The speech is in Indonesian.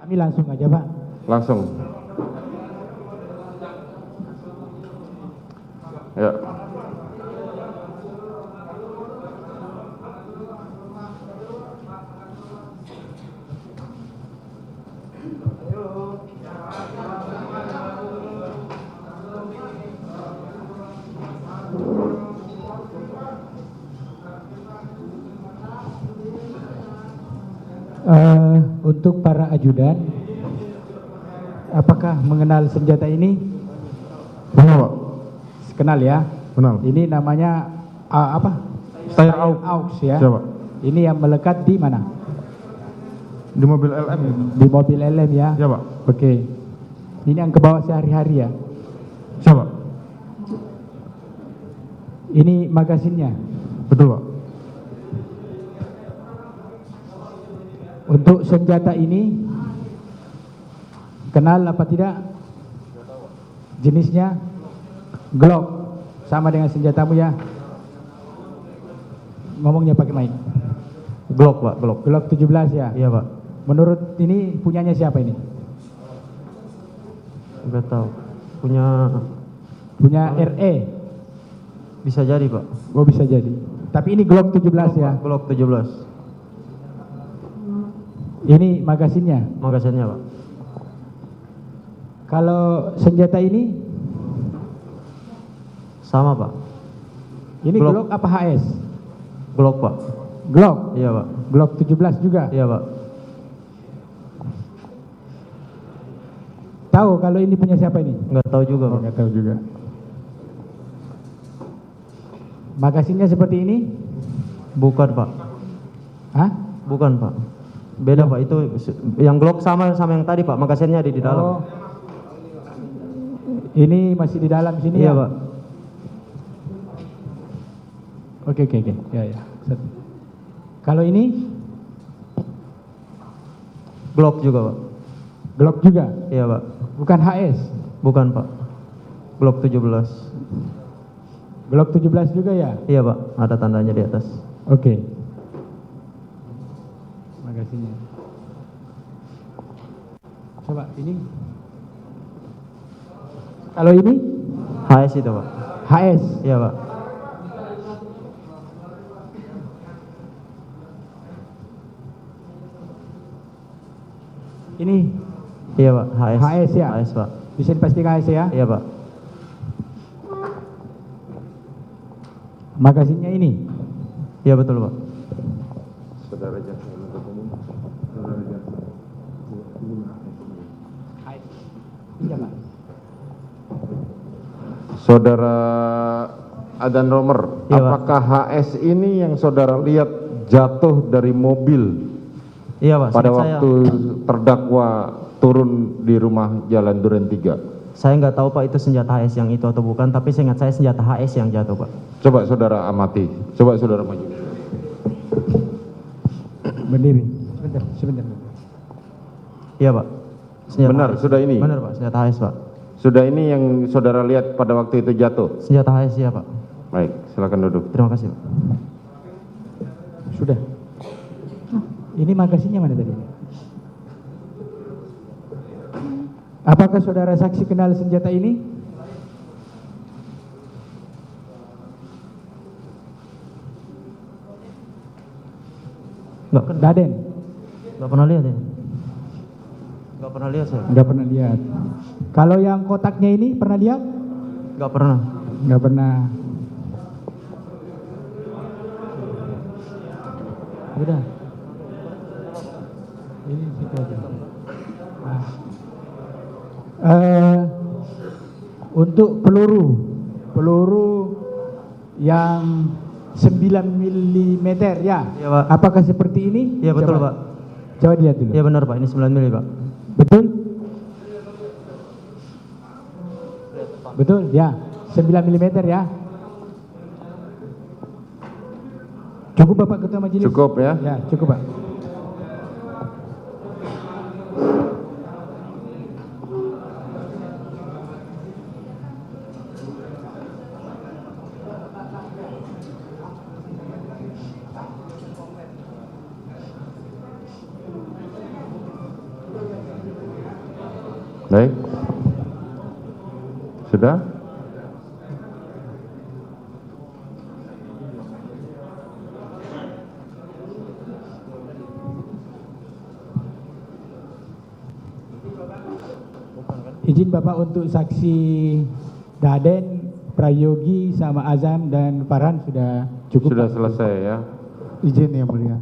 Kami langsung aja, Pak. Langsung. Ya. Untuk para ajudan, apakah mengenal senjata ini? Kenal, Pak? Kenal ya. Kenal. Ini namanya apa? Steyr AUX ya. Siapa? Ini yang melekat di mana? Di mobil LM. Di mobil LM ya. Ya, Pak. Oke. Ini yang kebawa sehari-hari ya. Siapa? Ini magasinnya. Betul, Pak. Untuk senjata ini kenal apa tidak? Jenisnya Glock, sama dengan senjatamu ya. Ngomongnya pakai mic. Glock, Pak, Glock. Glock 17 ya. Iya, Pak. Menurut ini punyanya siapa ini? Enggak tahu. Punya RE. bisa jadi, Pak. Oh, bisa jadi. Tapi ini Glock 17 ya. Glock 17. Ini magasinnya. Magasinnya, Pak. Kalau senjata ini Sama, Pak. ini Glock. Glock apa HS? Glock, Pak. Glock. Iya, Pak. Glock 17 juga. Iya, Pak. Tahu kalau ini punya siapa ini? Enggak tahu juga, Pak. Nggak tahu juga. Magasinnya seperti ini? Bukan, Pak. Hah? Bukan, Pak. Beda, Pak. Itu yang Glock sama yang tadi, Pak. Magasinnya ada di dalam. Oh. Ini masih di dalam sini Iya, ya? Pak. Oke. Ya. Kalau ini Glock juga, Pak. Glock juga? Iya, Pak. Bukan HS? Bukan, Pak. Glock 17. Glock 17 juga ya? Iya, Pak. Ada tandanya di atas. Oke. Magasinnya. Coba ini. Kalau ini HS itu, Pak. HS. Iya, Pak. Ini Iya, Pak. HS. HS ya? HS, Pak. Bisa dipastikan HS ya? Iya, Pak. Magasinnya ini. Iya, betul, Pak. Saudara jaksa penuntut umum. Saudara jaksa. Iya, Pak. Saudara Adan Romer, Iya, Pak. apakah HS ini yang saudara lihat jatuh dari mobil Iya, Pak. pada seingat waktu terdakwa turun di rumah Jalan Duren 3? Saya nggak tahu, Pak, itu senjata HS yang itu atau bukan, tapi seingat saya senjata HS yang jatuh, Pak. Coba saudara amati. Coba saudara maju. Berdiri. Sebentar. Iya, Pak. Senjata Benar, HS. sudah ini. Benar, Pak. Senjata HS, Pak. Sudah ini yang saudara lihat pada waktu itu jatuh. Senjata HS, ya, Pak. Baik, silakan duduk. Terima kasih, Pak. Sudah. Ini magasinnya mana tadi? Apakah saudara saksi kenal senjata ini? Nggak kenal. Daden? Nggak pernah lihat ya? Nggak pernah lihat saya. Nggak pernah lihat. Kalau yang kotaknya ini pernah lihat? Nggak pernah. Nggak pernah. Udah. Ini situ aja. Untuk peluru yang 9 mm ya? Iya, Pak. Apakah seperti ini? Iya, betul, Pak. Coba dilihat dulu. Iya, benar, Pak. Ini 9 mili, Pak. Betul? Betul, ya. 9 mm ya. Cukup Bapak Ketua Majelis? Cukup ya. Ya, cukup Pak. Baik. Sudah? Izin Bapak untuk saksi Daden, Prayogi, sama Azam dan Farhan sudah cukup. Sudah Pak. selesai ya. Izin yang mulia.